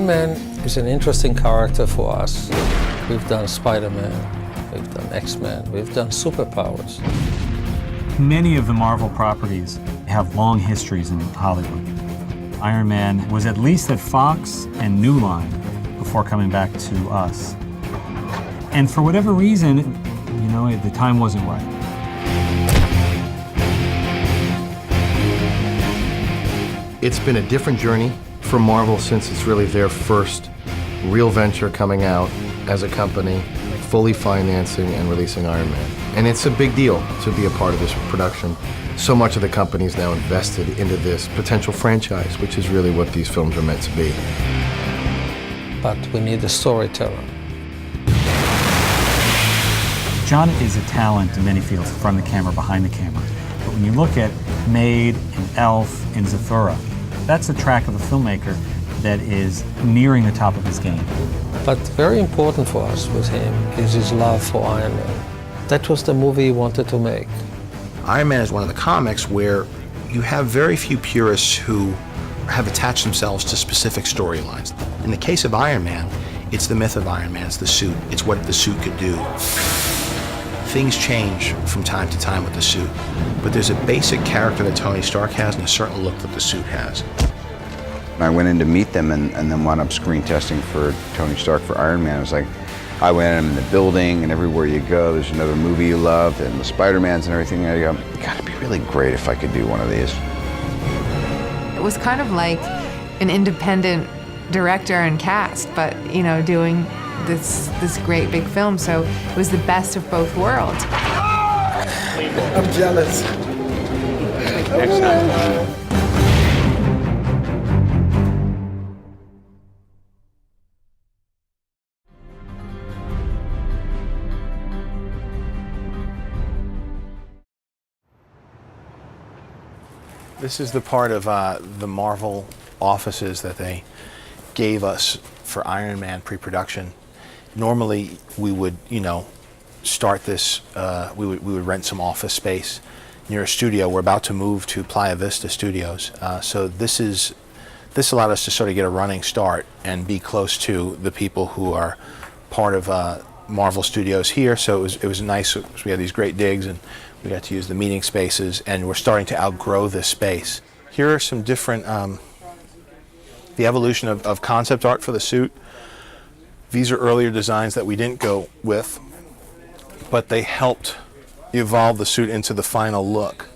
Iron Man is an interesting character for us. We've done Spider-Man, we've done X-Men, we've done superpowers. Many of the Marvel properties have long histories in Hollywood. Iron Man was at least at Fox and New Line before coming back to us. And for whatever reason, you know, the time wasn't right. It's been a different journey for Marvel since it's really their first real venture coming out as a company, fully financing and releasing Iron Man. And it's a big deal to be a part of this production. So much of the company is now invested into this potential franchise, which is really what these films are meant to be. But we need a storyteller. John is a talent in many fields, in front of the camera, behind the camera. But when you look at Maid and Elf and Zathura, that's a track of a filmmaker that is nearing the top of his game. But very important for us with him is his love for Iron Man. That was the movie he wanted to make. Iron Man is one of the comics where you have very few purists who have attached themselves to specific storylines. In the case of Iron Man, it's the myth of Iron Man, it's the suit, it's what the suit could do. Things change from time to time with the suit, but there's a basic character that Tony Stark has and a certain look that the suit has. I went in to meet them and then wound up screen testing for Tony Stark for Iron Man. It was like, I went in the building and everywhere you go, there's another movie you loved and the Spider-Mans and everything. I go, God, it'd be really great if I could do one of these. It was kind of like an independent director and cast, but, you know, doing this great big film, so it was the best of both worlds. I'm jealous. Next time. This is the part of the Marvel offices that they gave us for Iron Man pre-production. Normally, we would, you know, start this, we would rent some office space near a studio. We're about to move to Playa Vista Studios. So this allowed us to sort of get a running start and be close to the people who are part of Marvel Studios here. So it was nice. We had these great digs and we got to use the meeting spaces, and we're starting to outgrow this space. Here are some different, the evolution of concept art for the suit. These are earlier designs that we didn't go with, but they helped evolve the suit into the final look.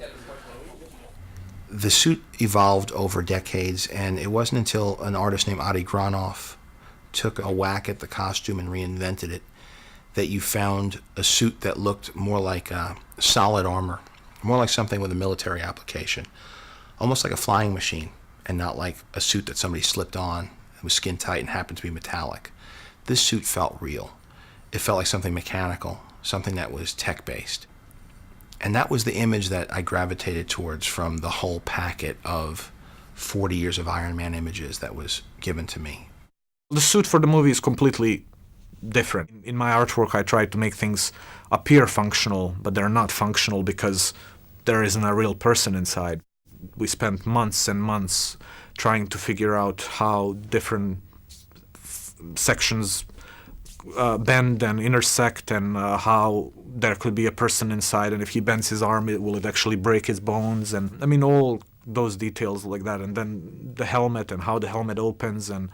The suit evolved over decades, and it wasn't until an artist named Adi Granoff took a whack at the costume and reinvented it that you found a suit that looked more like solid armor, more like something with a military application, almost like a flying machine, and not like a suit that somebody slipped on. It was skin tight and happened to be metallic. This suit felt real. It felt like something mechanical, something that was tech-based. And that was the image that I gravitated towards from the whole packet of 40 years of Iron Man images that was given to me. The suit for the movie is completely different. In my artwork, I try to make things appear functional, but they're not functional because there isn't a real person inside. We spent months and months trying to figure out how different sections bend and intersect, and how there could be a person inside, and if he bends his arm, will it actually break his bones? And I mean, all those details like that. And then the helmet and how the helmet opens, and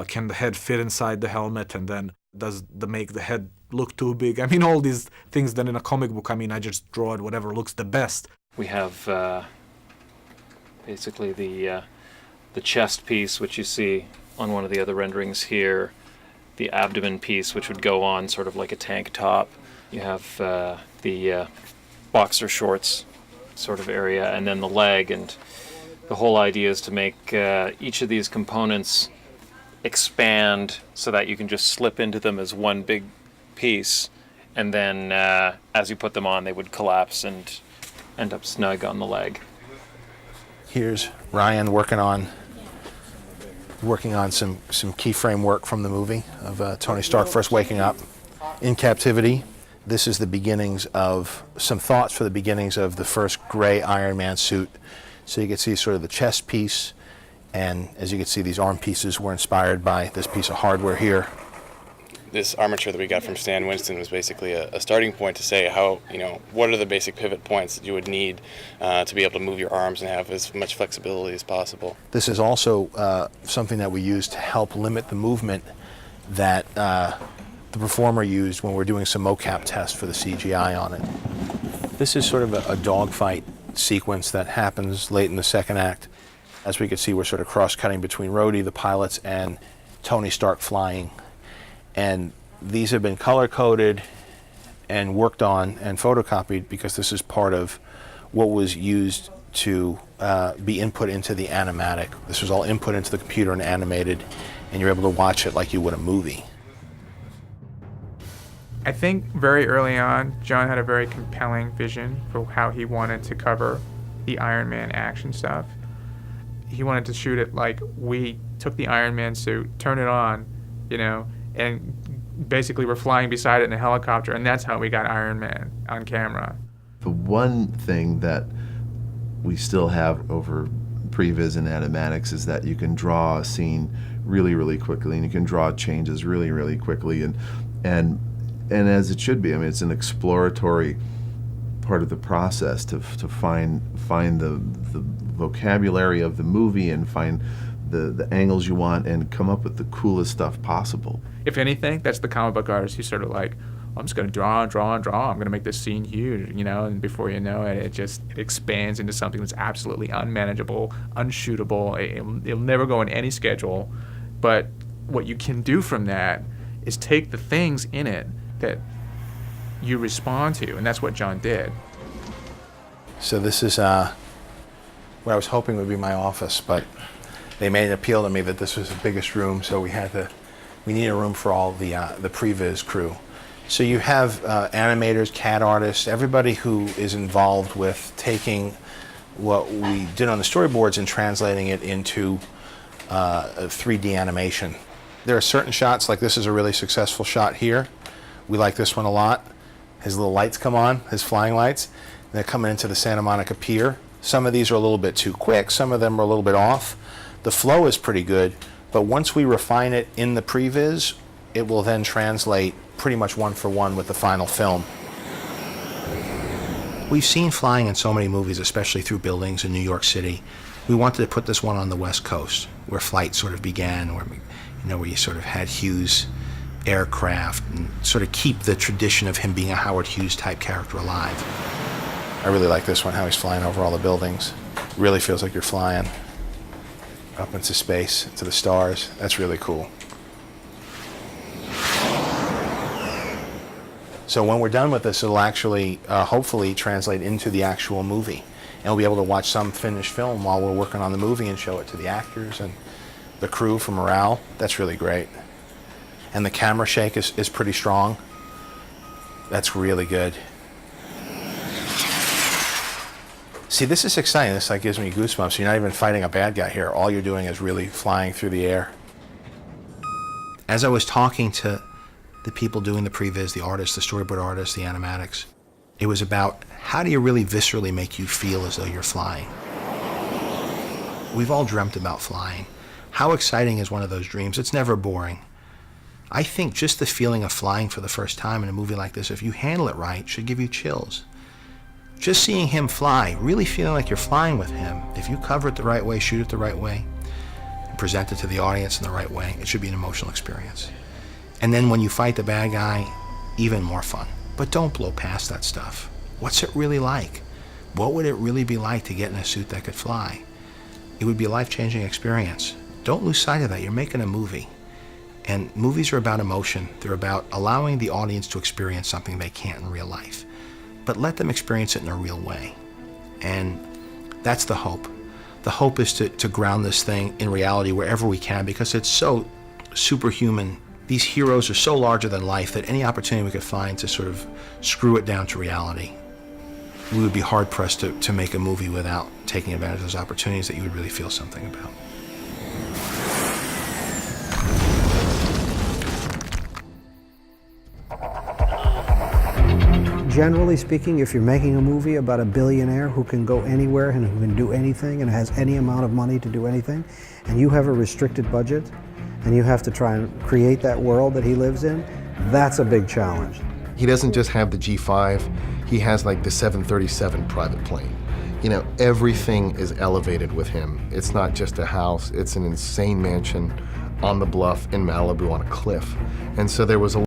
can the head fit inside the helmet, and then does the make the head look too big? I mean, all these things that in a comic book, I mean, I just draw it whatever looks the best. We have basically the chest piece, which you see on one of the other renderings here, the abdomen piece, which would go on sort of like a tank top. You have the boxer shorts sort of area, and then the leg. And the whole idea is to make each of these components expand so that you can just slip into them as one big piece, and then as you put them on, they would collapse and end up snug on the leg. Here's Ryan working on some keyframe work from the movie of Tony Stark first waking up in captivity. This is the beginnings of some thoughts for the beginnings of the first gray Iron Man suit. So you can see sort of the chest piece And as you can see, these arm pieces were inspired by this piece of hardware here. This armature that we got from Stan Winston was basically a starting point to say how, what are the basic pivot points that you would need to be able to move your arms and have as much flexibility as possible. This is also something that we use to help limit the movement that the performer used when we're doing some mocap tests for the CGI on it. This is sort of a dogfight sequence that happens late in the second act. As we can see, we're sort of cross-cutting between Rhodey, the pilots, and Tony Stark flying. And these have been color-coded and worked on and photocopied because this is part of what was used to be input into the animatic. This was all input into the computer and animated, and you're able to watch it like you would a movie. I think very early on, John had a very compelling vision for how he wanted to cover the Iron Man action stuff. He wanted to shoot it like we took the Iron Man suit, turned it on, and basically we're flying beside it in a helicopter, and that's how we got Iron Man on camera. The one thing that we still have over previs and animatics is that you can draw a scene really, really quickly, and you can draw changes really, really quickly, and as it should be. I mean, it's an exploratory part of the process to find the vocabulary of the movie and find the angles you want and come up with the coolest stuff possible. If anything, that's the comic book artist who's sort of like, I'm just going to draw and draw and draw. I'm going to make this scene huge, and before you know it, it expands into something that's absolutely unmanageable, unshootable. It'll never go in any schedule. But what you can do from that is take the things in it that you respond to, and that's what John did. So this is what I was hoping would be my office, but they made an appeal to me that this was the biggest room, so we need a room for all the previs crew. So you have animators, CAD artists, everybody who is involved with taking what we did on the storyboards and translating it into a 3D animation. There are certain shots, like this is a really successful shot here. We like this one a lot. His little lights come on, his flying lights. And they're coming into the Santa Monica Pier. Some of these are a little bit too quick, some of them are a little bit off. The flow is pretty good, but once we refine it in the previs, it will then translate pretty much one for one with the final film. We've seen flying in so many movies, especially through buildings in New York City. We wanted to put this one on the West Coast, where flight sort of began, where you sort of had Hughes aircraft and sort of keep the tradition of him being a Howard Hughes type character alive. I really like this one, how he's flying over all the buildings. Really feels like you're flying up into space, to the stars. That's really cool. So when we're done with this, it'll actually hopefully translate into the actual movie. And we'll be able to watch some finished film while we're working on the movie and show it to the actors and the crew for morale. That's really great. And the camera shake is pretty strong. That's really good. See, this is exciting. This gives me goosebumps. You're not even fighting a bad guy here. All you're doing is really flying through the air. As I was talking to the people doing the previs, the artists, the storyboard artists, the animatics, it was about how do you really viscerally make you feel as though you're flying? We've all dreamt about flying. How exciting is one of those dreams? It's never boring. I think just the feeling of flying for the first time in a movie like this, if you handle it right, should give you chills. Just seeing him fly, really feeling like you're flying with him, if you cover it the right way, shoot it the right way, and present it to the audience in the right way, it should be an emotional experience. And then when you fight the bad guy, even more fun. But don't blow past that stuff. What's it really like? What would it really be like to get in a suit that could fly? It would be a life-changing experience. Don't lose sight of that. You're making a movie. And movies are about emotion. They're about allowing the audience to experience something they can't in real life. But let them experience it in a real way. And that's the hope. The hope is to ground this thing in reality wherever we can, because it's so superhuman. These heroes are so larger than life that any opportunity we could find to sort of screw it down to reality, we would be hard-pressed to make a movie without taking advantage of those opportunities that you would really feel something about. generally speaking, if you're making a movie about a billionaire who can go anywhere and who can do anything and has any amount of money to do anything, and you have a restricted budget, and you have to try and create that world that he lives in, that's a big challenge. He doesn't just have the G5, he has like the 737 private plane. You know, everything is elevated with him. It's not just a house, it's an insane mansion on the bluff in Malibu on a cliff. And so there was a